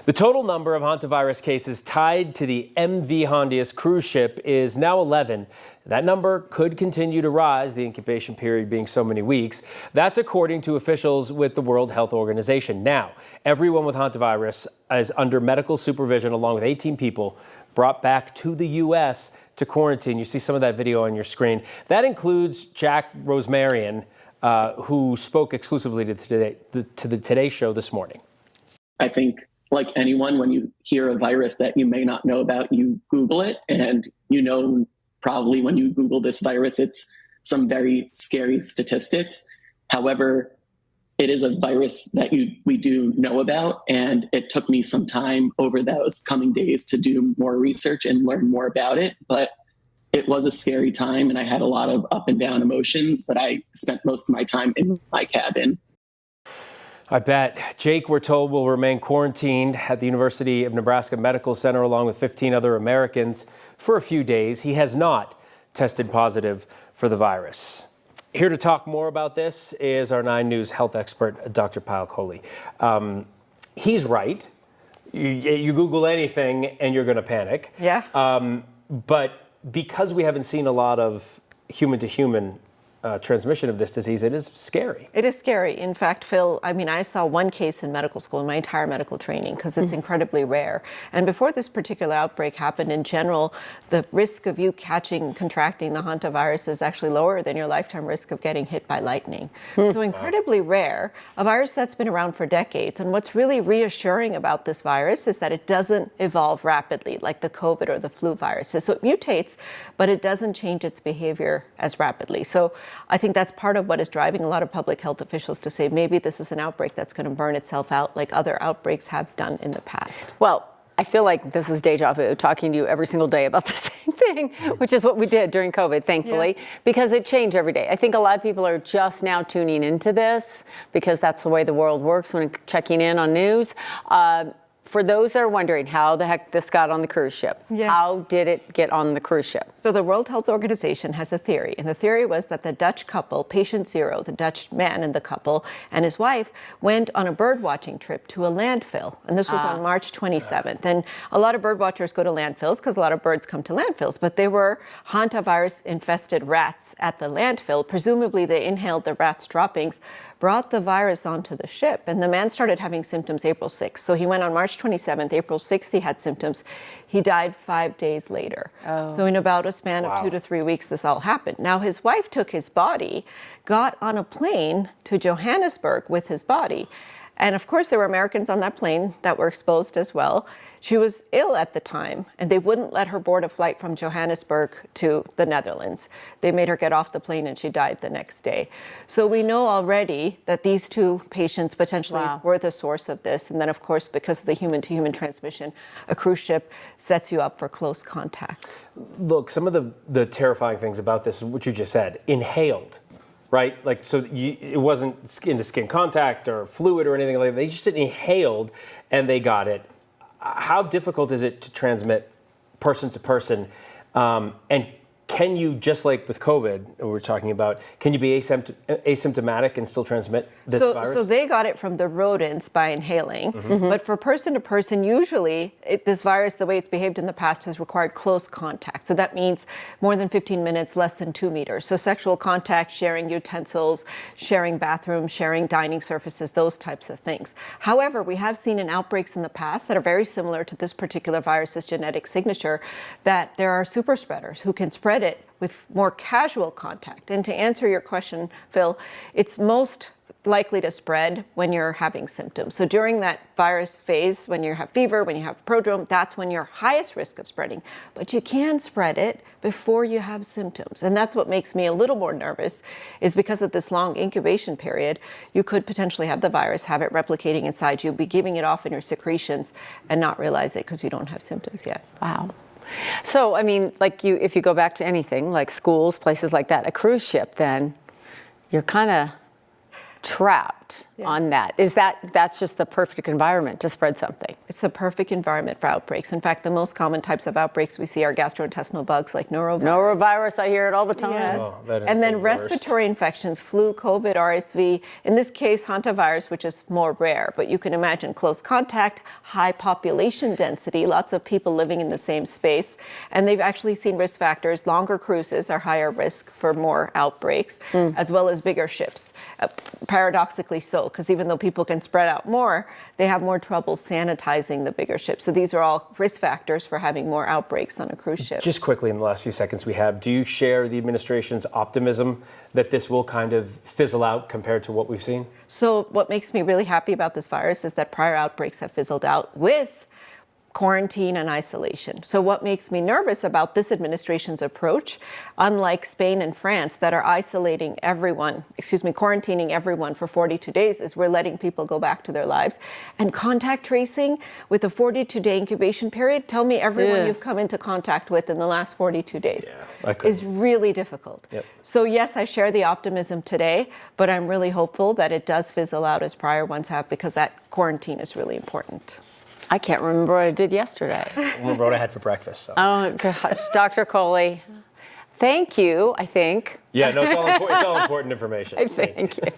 The total number of hantavirus cases tied to the MV Hondius cruise ship is now 11. That number could continue to rise, the incubation period being so many weeks. That's according to officials with the World Health Organization. Now, everyone with hantavirus is under medical supervision, along with 18 people brought back to the U.S. to quarantine. You see some of that video on your screen. That includes Jack Rosmarian, who spoke exclusively to the Today Show this morning. I think, like anyone, when you hear a virus that you may not know about, you Google it, and probably when you Google this virus, it's some very scary statistics. However, it is a virus that we do know about, and it took me some time over those coming days to do more research and learn more about it. But it was a scary time, and I had a lot of up and down emotions, but I spent most of my time in my cabin. I bet. Jake, we're told, will remain quarantined at the University of Nebraska Medical Center along with 15 other Americans for a few days. He has not tested positive for the virus. Here to talk more about this is our 9 News health expert, Dr. Payal Kohli. He's right. You Google anything and you're going to panic. Yeah. But because we haven't seen a lot of human-to-human transmission of this disease, it is scary. It is scary. In fact, Phil, I saw one case in medical school in my entire medical training because it's incredibly rare. And before this particular outbreak happened, in general, the risk of you contracting the hantavirus is actually lower than your lifetime risk of getting hit by lightning. So incredibly rare, a virus that's been around for decades. And what's really reassuring about this virus is that it doesn't evolve rapidly like the COVID or the flu viruses. So it mutates, but it doesn't change its behavior as rapidly. So I think that's part of what is driving a lot of public health officials to say maybe this is an outbreak that's going to burn itself out like other outbreaks have done in the past. Well, I feel like this is deja vu, talking to you every single day about the same thing, which is what we did during COVID, thankfully, because it changed every day. I think a lot of people are just now tuning into this because that's the way the world works when checking in on news. For those that are wondering how the heck this got on the cruise ship, how did it get on the cruise ship? So the World Health Organization has a theory, and the theory was that the Dutch couple, patient zero, the Dutch man in the couple, and his wife went on a bird watching trip to a landfill, and this was on March 27th. And a lot of bird watchers go to landfills because a lot of birds come to landfills, but there were hantavirus-infested rats at the landfill. Presumably they inhaled the rats' droppings, brought the virus onto the ship, and the man started having symptoms April 6th. So he went on March 27th, April 6th, he had symptoms. He died 5 days later. So in about a span of 2 to 3 weeks, this all happened. Now his wife took his body, got on a plane to Johannesburg with his body. And of course, there were Americans on that plane that were exposed as well. She was ill at the time, and they wouldn't let her board a flight from Johannesburg to the Netherlands. They made her get off the plane, and she died the next day. So we know already that these 2 patients potentially were the source of this. And then, of course, because of the human-to-human transmission, a cruise ship sets you up for close contact. Look, some of the terrifying things about this is what you just said, inhaled. Right? Like, so it wasn't skin-to-skin contact or fluid or anything like that. They just inhaled and they got it. How difficult is it to transmit person to person? And can you, just like with COVID, we're talking about, can you be asymptomatic and still transmit this virus? So they got it from the rodents by inhaling. But for person to person, usually this virus, the way it's behaved in the past, has required close contact. So that means more than 15 minutes, less than 2 meters. So sexual contact, sharing utensils, sharing bathrooms, sharing dining surfaces, those types of things. However, we have seen in outbreaks in the past that are very similar to this particular virus's genetic signature, that there are super spreaders who can spread it with more casual contact. And to answer your question, Phil, it's most likely to spread when you're having symptoms. So during that virus phase, when you have fever, when you have prodrome, that's when you're highest risk of spreading. But you can spread it before you have symptoms. And that's what makes me a little more nervous, is because of this long incubation period, you could potentially have the virus, have it replicating inside you, be giving it off in your secretions, and not realize it because you don't have symptoms yet. Wow. So, if you go back to anything, like schools, places like that, a cruise ship, then you're kind of trapped on that. That's just the perfect environment to spread something? It's the perfect environment for outbreaks. In fact, the most common types of outbreaks we see are gastrointestinal bugs like norovirus. Norovirus, I hear it all the time. Yes. Oh, that is and then the worst. respiratory infections, flu, COVID, RSV. In this case, hantavirus, which is more rare, but you can imagine close contact, high population density, lots of people living in the same space. And they've actually seen risk factors. Longer cruises are higher risk for more outbreaks, as well as bigger ships. Paradoxically so, because even though people can spread out more, they have more trouble sanitizing the bigger ships. So these are all risk factors for having more outbreaks on a cruise ship. Just quickly in the last few seconds we have, do you share the administration's optimism that this will kind of fizzle out compared to what we've seen? So what makes me really happy about this virus is that prior outbreaks have fizzled out with quarantine and isolation. So what makes me nervous about this administration's approach, unlike Spain and France that are quarantining everyone for 42 days, is we're letting people go back to their lives. And contact tracing with a 42-day incubation period, tell me everyone you've come into contact with in the last 42 days is really difficult. Yep. So yes, I share the optimism today, but I'm really hopeful that it does fizzle out as prior ones have, because that quarantine is really important. I can't remember what I did yesterday. I remember what I had for breakfast. So. Oh, gosh. Dr. Coley, thank you, I think. Yeah, no, it's all important information. Thank you.